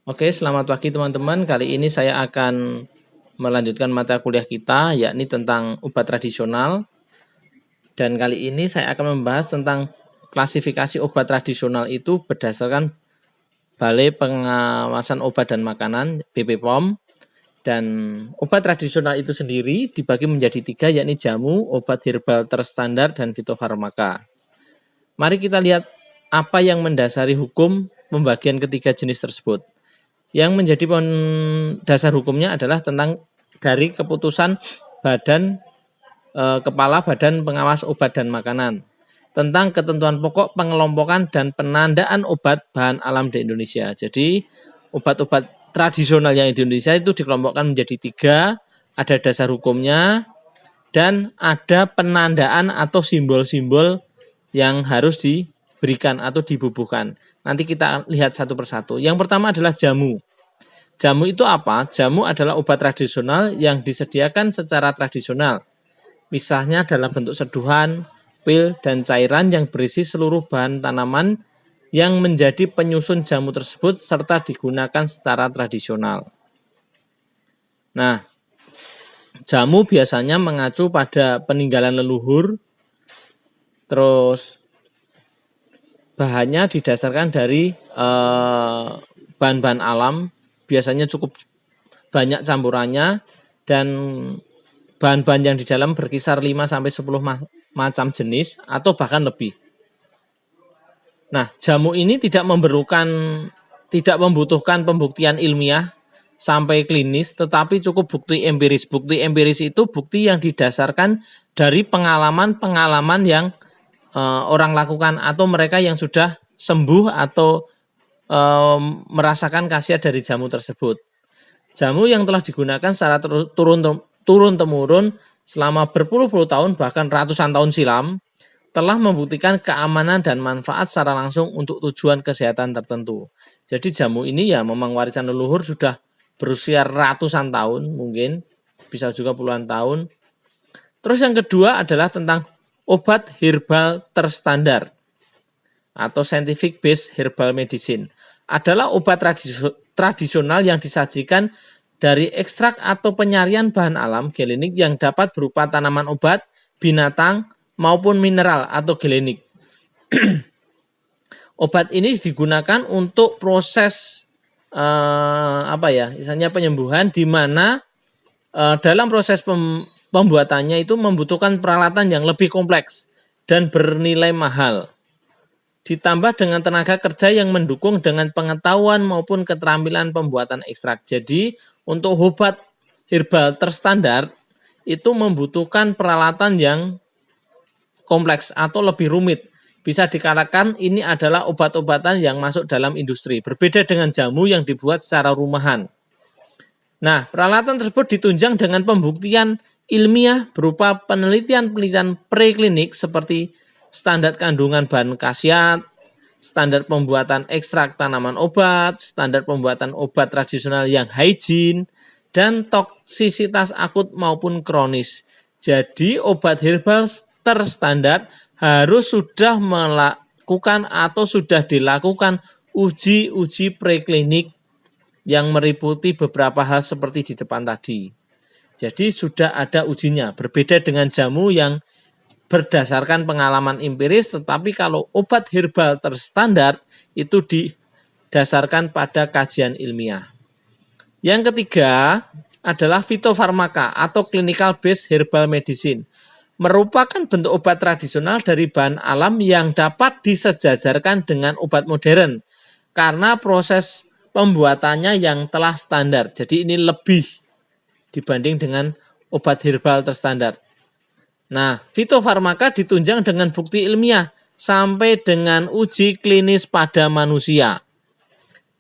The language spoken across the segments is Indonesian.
Oke, selamat pagi teman-teman. Kali ini saya akan melanjutkan mata kuliah kita, yakni tentang obat tradisional. Dan kali ini saya akan membahas tentang klasifikasi obat tradisional itu berdasarkan Balai Pengawasan Obat dan Makanan (BPOM). Dan obat tradisional itu sendiri dibagi menjadi 3, yakni jamu, obat herbal terstandar, dan fitofarmaka. Mari kita lihat apa yang mendasari hukum pembagian ketiga jenis tersebut. Yang menjadi dasar hukumnya adalah tentang dari keputusan Kepala Badan Pengawas Obat dan Makanan tentang ketentuan pokok pengelompokan dan penandaan obat bahan alam di Indonesia. Jadi obat-obat tradisional yang di Indonesia itu dikelompokkan menjadi 3, ada dasar hukumnya dan ada penandaan atau simbol-simbol yang harus diberikan atau dibubuhkan. Nanti kita lihat satu persatu. Yang pertama adalah jamu. Jamu itu apa? Jamu adalah obat tradisional yang disediakan secara tradisional. Misalnya dalam bentuk seduhan, pil, dan cairan yang berisi seluruh bahan tanaman yang menjadi penyusun jamu tersebut serta digunakan secara tradisional. Nah, jamu biasanya mengacu pada peninggalan leluhur, terus bahannya didasarkan dari bahan-bahan alam, biasanya cukup banyak campurannya, dan bahan-bahan yang di dalam berkisar 5-10 macam jenis atau bahkan lebih. Nah, jamu ini tidak membutuhkan pembuktian ilmiah sampai klinis, tetapi cukup bukti empiris. Bukti empiris itu bukti yang didasarkan dari pengalaman-pengalaman yang orang lakukan atau mereka yang sudah sembuh atau merasakan khasiat dari jamu tersebut. Jamu yang telah digunakan secara turun-temurun selama berpuluh-puluh tahun bahkan ratusan tahun silam telah membuktikan keamanan dan manfaat secara langsung untuk tujuan kesehatan tertentu. Jadi jamu ini ya memang warisan leluhur, sudah berusia ratusan tahun, mungkin bisa juga puluhan tahun. Terus yang kedua adalah tentang obat herbal terstandar atau scientific based herbal medicine. Adalah obat tradisional yang disajikan dari ekstrak atau penyarian bahan alam gelenik yang dapat berupa tanaman obat, binatang, maupun mineral atau gelenik. Obat ini digunakan untuk proses misalnya penyembuhan, di mana dalam proses pembuatannya itu membutuhkan peralatan yang lebih kompleks dan bernilai mahal. Ditambah dengan tenaga kerja yang mendukung dengan pengetahuan maupun keterampilan pembuatan ekstrak. Jadi untuk obat herbal terstandar itu membutuhkan peralatan yang kompleks atau lebih rumit. Bisa dikatakan ini adalah obat-obatan yang masuk dalam industri. Berbeda dengan jamu yang dibuat secara rumahan. Nah, peralatan tersebut ditunjang dengan pembuktian ilmiah berupa penelitian-penelitian preklinik seperti standar kandungan bahan khasiat, standar pembuatan ekstrak tanaman obat, standar pembuatan obat tradisional yang hygiene, dan toksisitas akut maupun kronis. Jadi obat herbal terstandar harus sudah melakukan atau sudah dilakukan uji preklinik yang meliputi beberapa hal seperti di depan tadi. Jadi sudah ada ujinya, berbeda dengan jamu yang berdasarkan pengalaman empiris, tetapi kalau obat herbal terstandar itu didasarkan pada kajian ilmiah. Yang ketiga adalah fitofarmaka atau clinical based herbal medicine. Merupakan bentuk obat tradisional dari bahan alam yang dapat disejajarkan dengan obat modern karena proses pembuatannya yang telah standar. Jadi ini lebih dibanding dengan obat herbal terstandar. Nah, fitofarmaka ditunjang dengan bukti ilmiah sampai dengan uji klinis pada manusia.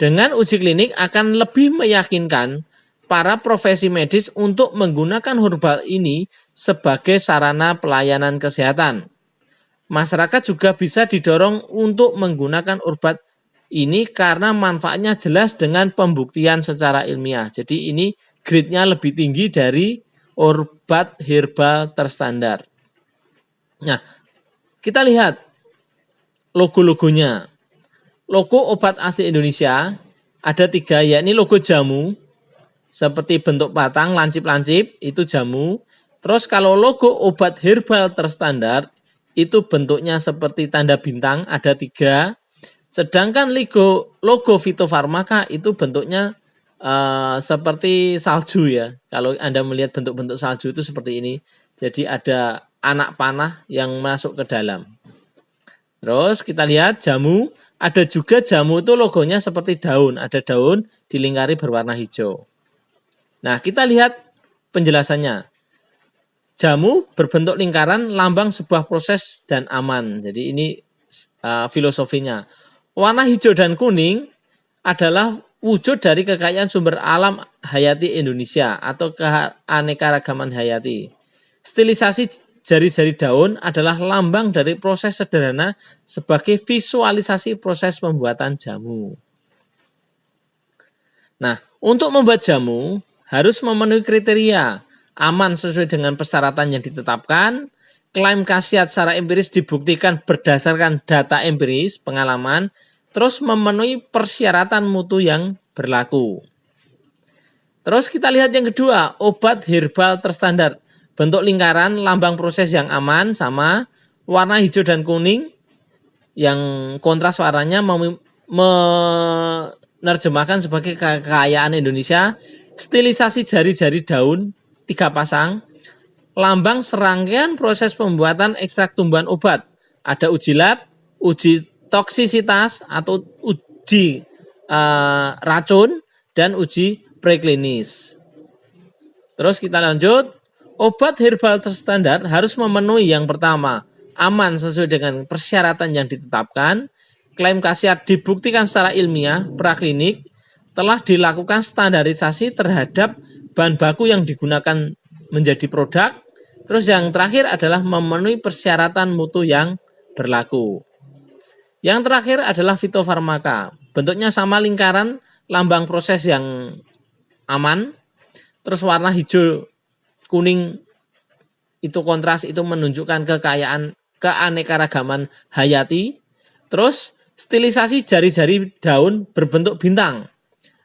Dengan uji klinik akan lebih meyakinkan para profesi medis untuk menggunakan herbal ini sebagai sarana pelayanan kesehatan. Masyarakat juga bisa didorong untuk menggunakan obat ini karena manfaatnya jelas dengan pembuktian secara ilmiah. Jadi ini grade-nya lebih tinggi dari obat herbal terstandar. Nah, kita lihat logo-logonya. Logo obat asli Indonesia ada 3, yakni logo jamu, seperti bentuk batang, lancip-lancip, itu jamu. Terus kalau logo obat herbal terstandar, itu bentuknya seperti tanda bintang, ada 3. Sedangkan logo fitofarmaka itu bentuknya seperti salju ya. Kalau Anda melihat bentuk-bentuk salju itu seperti ini. Jadi ada anak panah yang masuk ke dalam. Terus kita lihat jamu, ada juga jamu itu logonya seperti daun. Ada daun dilingkari berwarna hijau. Nah, kita lihat penjelasannya. Jamu berbentuk lingkaran, lambang sebuah proses dan aman. Jadi ini filosofinya. Warna hijau dan kuning adalah wujud dari kekayaan sumber alam hayati Indonesia atau keanekaragaman hayati. Stilisasi jari-jari daun adalah lambang dari proses sederhana sebagai visualisasi proses pembuatan jamu. Nah, untuk membuat jamu harus memenuhi kriteria aman sesuai dengan persyaratan yang ditetapkan, klaim khasiat secara empiris dibuktikan berdasarkan data empiris, pengalaman, terus memenuhi persyaratan mutu yang berlaku. Terus kita lihat yang kedua, obat herbal terstandar. Bentuk lingkaran, lambang proses yang aman, sama, warna hijau dan kuning, yang kontras warnanya menerjemahkan sebagai kekayaan Indonesia, stilisasi jari-jari daun, 3 pasang, lambang serangkaian proses pembuatan ekstrak tumbuhan obat. Ada uji lab, uji toksisitas atau uji racun, dan uji preklinis. Terus kita lanjut, obat herbal terstandar harus memenuhi yang pertama, aman sesuai dengan persyaratan yang ditetapkan, klaim khasiat dibuktikan secara ilmiah, praklinik, telah dilakukan standarisasi terhadap bahan baku yang digunakan menjadi produk. Terus yang terakhir adalah memenuhi persyaratan mutu yang berlaku. Yang terakhir adalah fitofarmaka. Bentuknya sama lingkaran, lambang proses yang aman. Terus warna hijau, kuning itu kontras, itu menunjukkan kekayaan keanekaragaman hayati. Terus stilisasi jari-jari daun berbentuk bintang.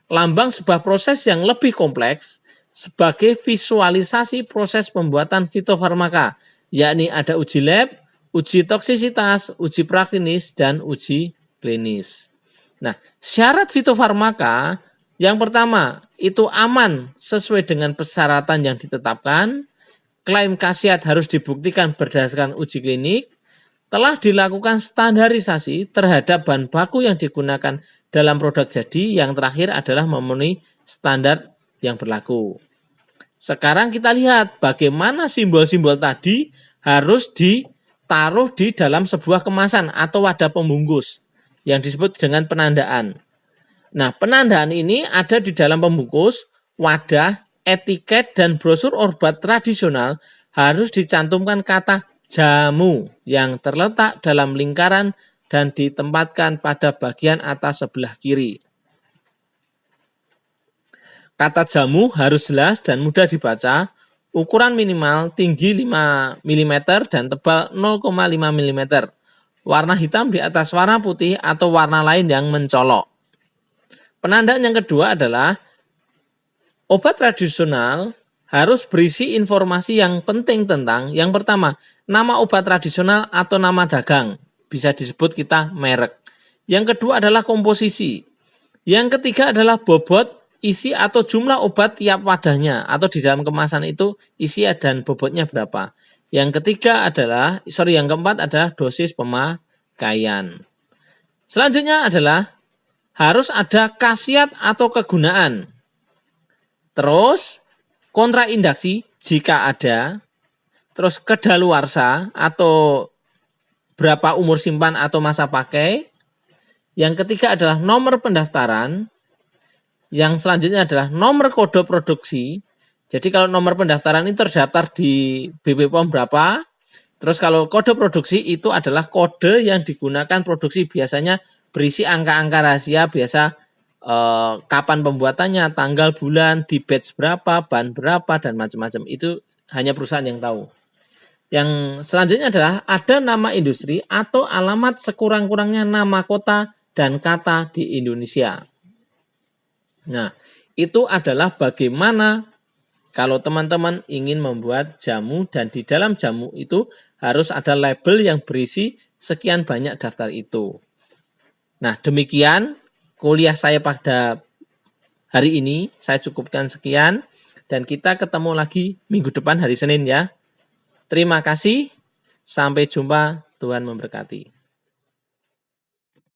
Lambang sebuah proses yang lebih kompleks sebagai visualisasi proses pembuatan fitofarmaka, yakni ada uji lab, uji toksisitas, uji praklinis, dan uji klinis. Nah, syarat fitofarmaka yang pertama itu aman sesuai dengan persyaratan yang ditetapkan, klaim khasiat harus dibuktikan berdasarkan uji klinik, telah dilakukan standarisasi terhadap bahan baku yang digunakan dalam produk jadi, yang terakhir adalah memenuhi standar yang berlaku. Sekarang kita lihat bagaimana simbol-simbol tadi harus ditaruh di dalam sebuah kemasan atau wadah pembungkus yang disebut dengan penandaan. Nah, penandaan ini ada di dalam pembungkus, wadah, etiket, dan brosur obat tradisional harus dicantumkan kata jamu yang terletak dalam lingkaran dan ditempatkan pada bagian atas sebelah kiri. Kata jamu harus jelas dan mudah dibaca, ukuran minimal tinggi 5 mm dan tebal 0,5 mm. Warna hitam di atas warna putih atau warna lain yang mencolok. Penandaan yang kedua adalah obat tradisional harus berisi informasi yang penting tentang, yang pertama, nama obat tradisional atau nama dagang. Bisa disebut kita merek. Yang kedua adalah komposisi. Yang ketiga adalah bobot, isi atau jumlah obat tiap wadahnya atau di dalam kemasan itu isi dan bobotnya berapa. Yang keempat adalah dosis pemakaian. Selanjutnya adalah harus ada khasiat atau kegunaan. Terus kontraindiksi jika ada. Terus kedaluarsa atau berapa umur simpan atau masa pakai. Yang ketiga adalah nomor pendaftaran. Yang selanjutnya adalah nomor kode produksi. Jadi kalau nomor pendaftaran ini terdaftar di BP POM berapa. Terus kalau kode produksi itu adalah kode yang digunakan produksi, biasanya berisi angka-angka rahasia, biasa kapan pembuatannya, tanggal, bulan, di batch berapa, ban berapa, dan macam-macam. Itu hanya perusahaan yang tahu. Yang selanjutnya adalah ada nama industri atau alamat sekurang-kurangnya nama kota dan kata di Indonesia. Nah, itu adalah bagaimana kalau teman-teman ingin membuat jamu dan di dalam jamu itu harus ada label yang berisi sekian banyak daftar itu. Nah, demikian kuliah saya pada hari ini. Saya cukupkan sekian dan kita ketemu lagi minggu depan hari Senin ya. Terima kasih. Sampai jumpa. Tuhan memberkati.